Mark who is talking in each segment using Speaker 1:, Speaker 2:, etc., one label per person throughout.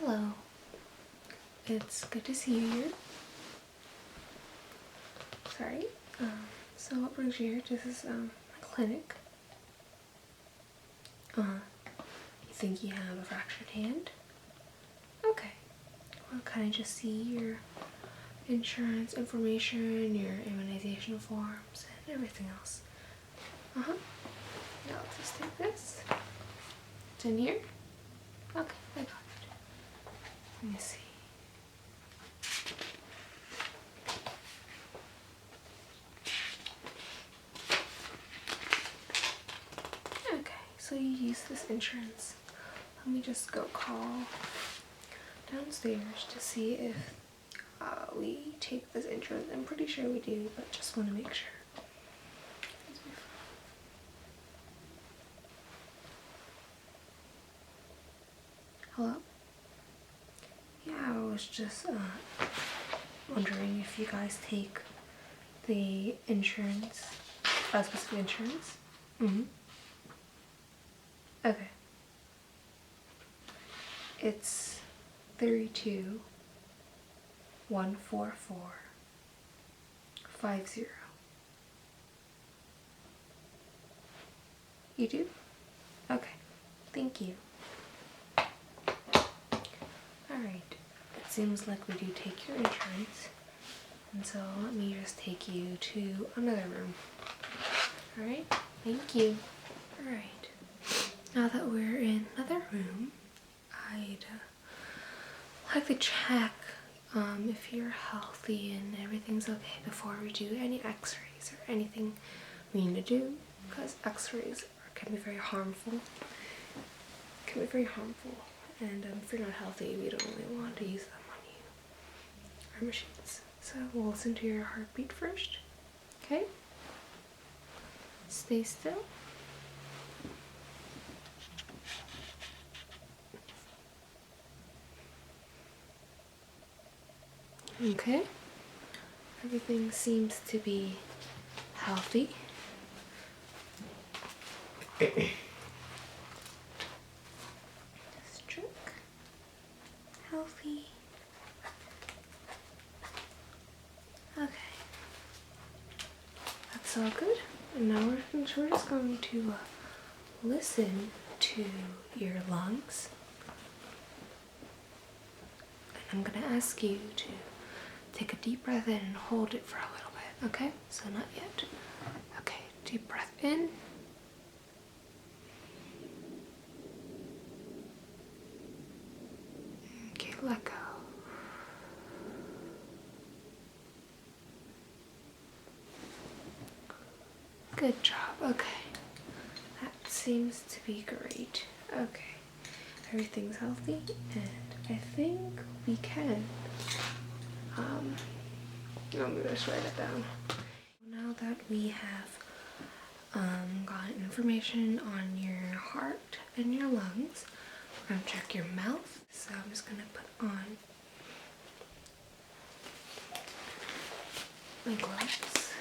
Speaker 1: Hello. It's good to see you here. Sorry. So what brings you here? This is my clinic. You think you have a fractured hand? Okay. Well, can I just see your insurance information, your immunization forms, and everything else? Now let's just take this. It's in here? Okay, I got it. Let me see. Okay, so you use this insurance. Let me just go call downstairs to see if we take this insurance. I'm pretty sure we do, but just want to make sure. Hello? Yeah, I was just wondering if you guys take the insurance, specific insurance? Okay. It's 32-144-50. You do? Okay. Thank you. Alright. It seems like we do take your insurance. And so let me just take you to another room. Alright? Thank you. Alright. Now that we're in another room, I'd like to check if you're healthy and everything's okay before we do any x-rays or anything we need to do, because x-rays can be very harmful. And if you're not healthy, we don't really want to use them on you, our machines. So we'll listen to your heartbeat first. Okay? Stay still. Okay, everything seems to be healthy. Stroke. Healthy. Okay. That's all good. And now we're just going to listen to your lungs. And I'm going to ask you to take a deep breath in and hold it for a little bit, okay? So not yet. Okay, deep breath in. Okay, let go. Good job, okay. That seems to be great. Okay, everything's healthy, and I think we can. Let me just write it down. Now that we have got information on your heart and your lungs, we're going to check your mouth. So I'm just going to put on my gloves.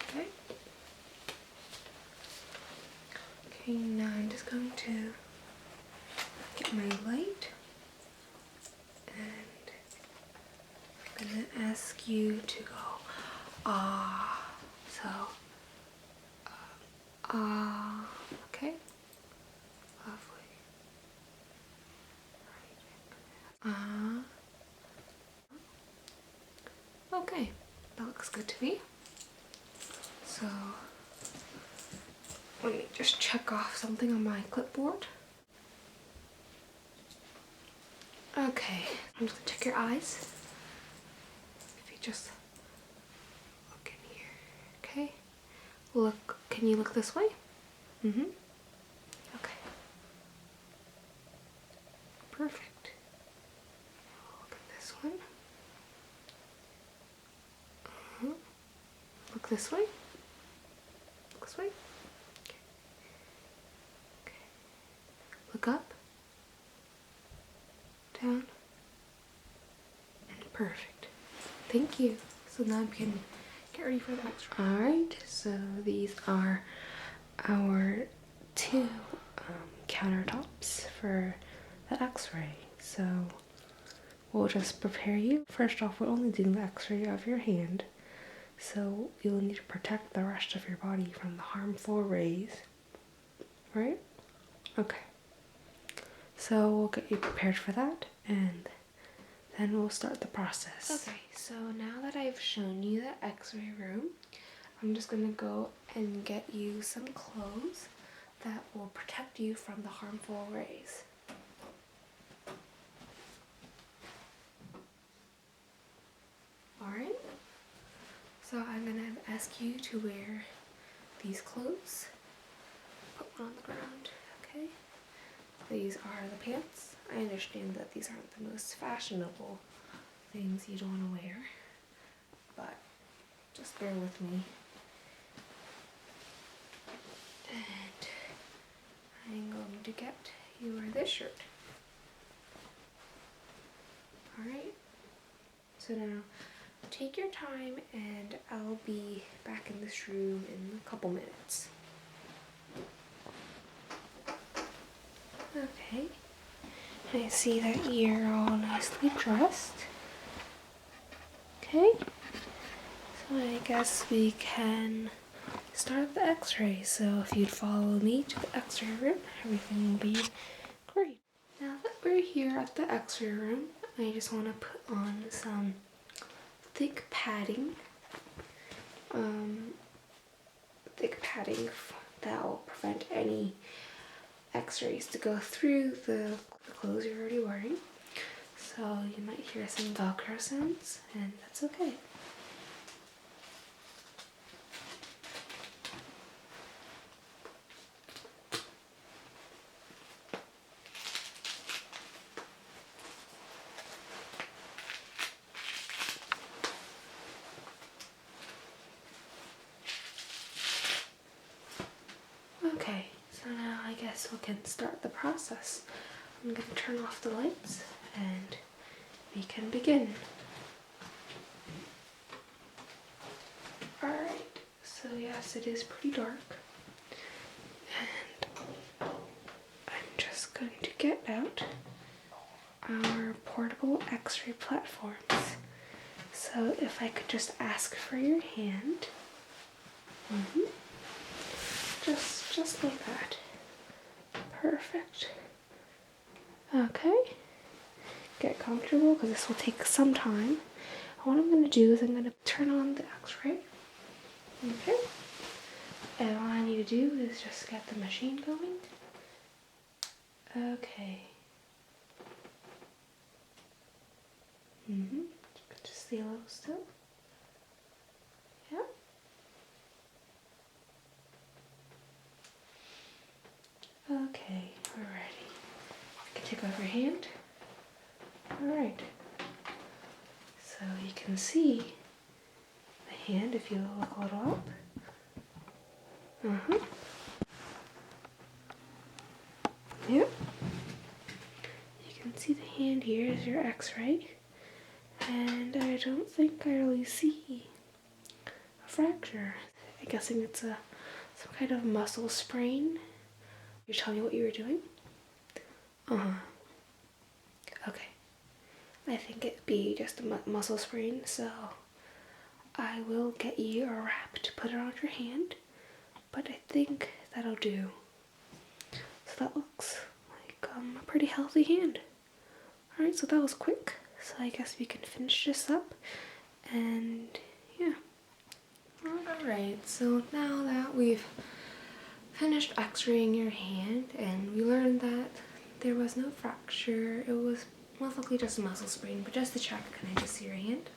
Speaker 1: Okay. Okay, now I'm just going to get my light. I'm gonna ask you to go so okay, lovely. Okay, that looks good to me. So let me just check off something on my clipboard. Okay, I'm just gonna check your eyes. Just look in here, okay? Look, can you look this way? Okay. Perfect. Look at this one. Look this way. Look this way. Okay. Okay. Look up. Down. And perfect. Thank you. So now we can get ready for the x-ray. Alright, so these are our two countertops for the x-ray. So we'll just prepare you. First off, we're only doing the x-ray of your hand, so you'll need to protect the rest of your body from the harmful rays, right? Okay. So we'll get you prepared for that, and then we'll start the process. Okay, so now that I've shown you the x-ray room, I'm just gonna go and get you some clothes that will protect you from the harmful rays. Alright, so I'm gonna ask you to wear these clothes. Put one on the ground, okay? These are the pants. I understand that these aren't the most fashionable things you'd want to wear, but just bear with me. And I'm going to get you wear this shirt. Alright, so now take your time and I'll be back in this room in a couple minutes. Okay, I see that you're all nicely dressed. Okay, so I guess we can start the x-ray. So if you'd follow me to the x-ray room, everything will be great. Now that we're here at the x-ray room, I just want to put on some thick padding. That will prevent any x-rays to go through the clothes you're already wearing. So you might hear some Velcro sounds, and that's okay. Okay, so now I guess we can start the process. I'm going to turn off the lights and we can begin. Alright, so yes, it is pretty dark. And I'm just going to get out our portable x-ray platforms. So if I could just ask for your hand. Just like that. Perfect. Okay. Get comfortable because this will take some time. What I'm going to do is I'm going to turn on the x-ray. Okay. And all I need to do is just get the machine going. Okay. Just stay a little still. Yeah. Okay, we're ready. You can take off your hand. Alright. So you can see the hand if you look a little up. Yep. You can see the hand here is your x-ray. And I don't think I really see a fracture. I'm guessing it's some kind of muscle sprain. You're telling me what you were doing? Okay. I think it'd be just a muscle sprain, so I will get you a wrap to put it on your hand, but I think that'll do. So that looks like a pretty healthy hand. Alright, so that was quick, so I guess we can finish this up, and yeah. Alright, so now that we've finished x-raying your hand and we learned that there was no fracture, it was most likely just a muscle sprain, but just to check, can I just see your hand?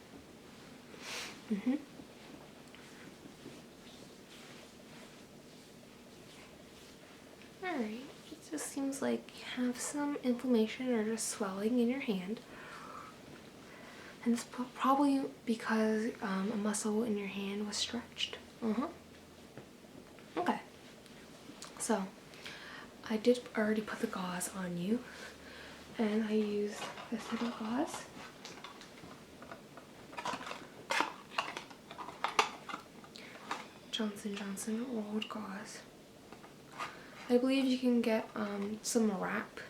Speaker 1: Alright, it just seems like you have some inflammation or just swelling in your hand. And it's probably because a muscle in your hand was stretched. Okay. So, I did already put the gauze on you. And I used this little gauze. Johnson & Johnson rolled gauze. I believe you can get some wrap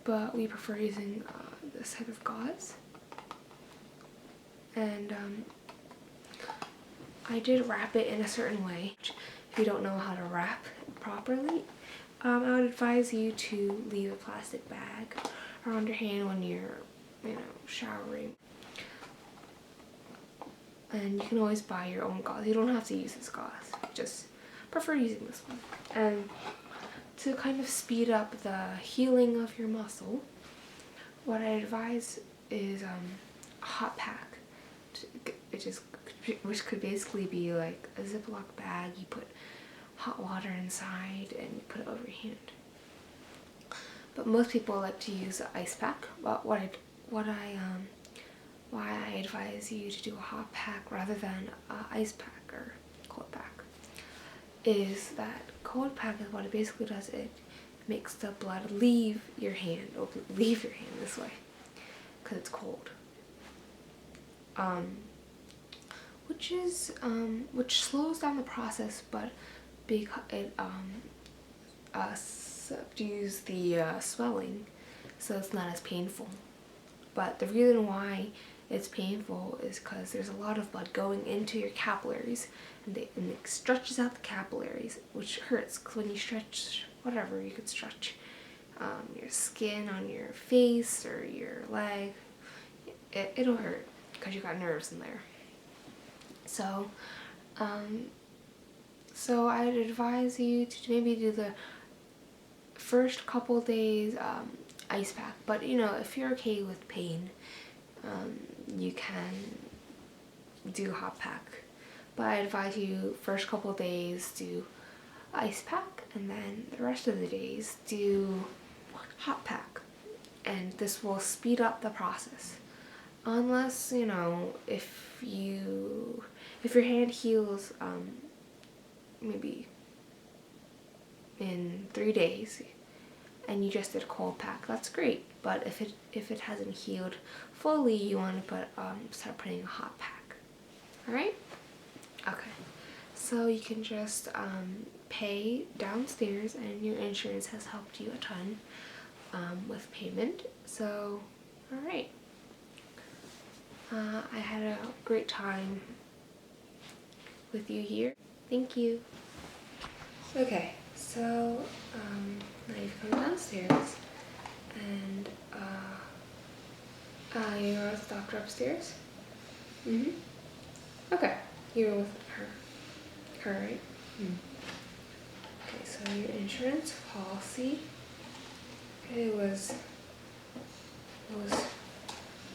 Speaker 1: but we prefer using this type of gauze. And I did wrap it in a certain way. If you don't know how to wrap properly, I would advise you to leave a plastic bag around your hand when you're, showering. And you can always buy your own gauze. You don't have to use this gauze. Just prefer using this one. And to kind of speed up the healing of your muscle, what I advise is a hot pack, which could basically be like a Ziploc bag. You put hot water inside and you put it over your hand. But most people like to use an ice pack. But why I advise you to do a hot pack rather than an ice pack or cold pack is that cold pack is what it basically does. It makes the blood leave your hand this way because it's cold. Which slows down the process, but because it subdues the swelling, so it's not as painful. But the reason why it's painful is because there's a lot of blood going into your capillaries, and it stretches out the capillaries, which hurts. Because when you stretch whatever, you could stretch your skin on your face or your leg, it'll hurt because you got nerves in there. So I'd advise you to maybe do the first couple days ice pack, but if you're okay with pain, you can do hot pack. But I advise you first couple days do ice pack, and then the rest of the days do hot pack, and this will speed up the process. Unless if your hand heals maybe in 3 days and you just did a cold pack, that's great. But if it hasn't healed fully, you want to start putting a hot pack. All right? Okay. So you can just pay downstairs, and your insurance has helped you a ton with payment. So, all right. I had a great time with you here. Thank you. Okay, so now you've come downstairs, and you're with the doctor upstairs? Okay, you're with her, right? Okay, so your insurance policy, it was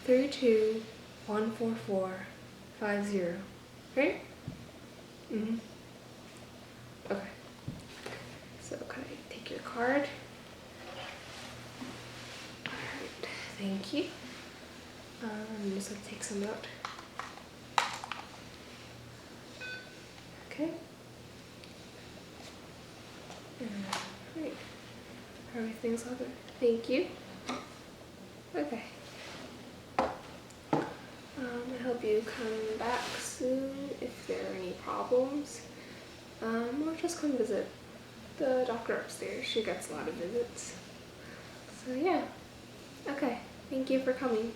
Speaker 1: 32,144,50, right? Okay. So can I take your card? Alright, thank you. I'm just gonna take some out. Okay. Alright. Everything's all good. Thank you. Okay. I hope you come back soon if there are any problems. Or just come visit the doctor upstairs. She gets a lot of visits. So yeah. Okay. Thank you for coming.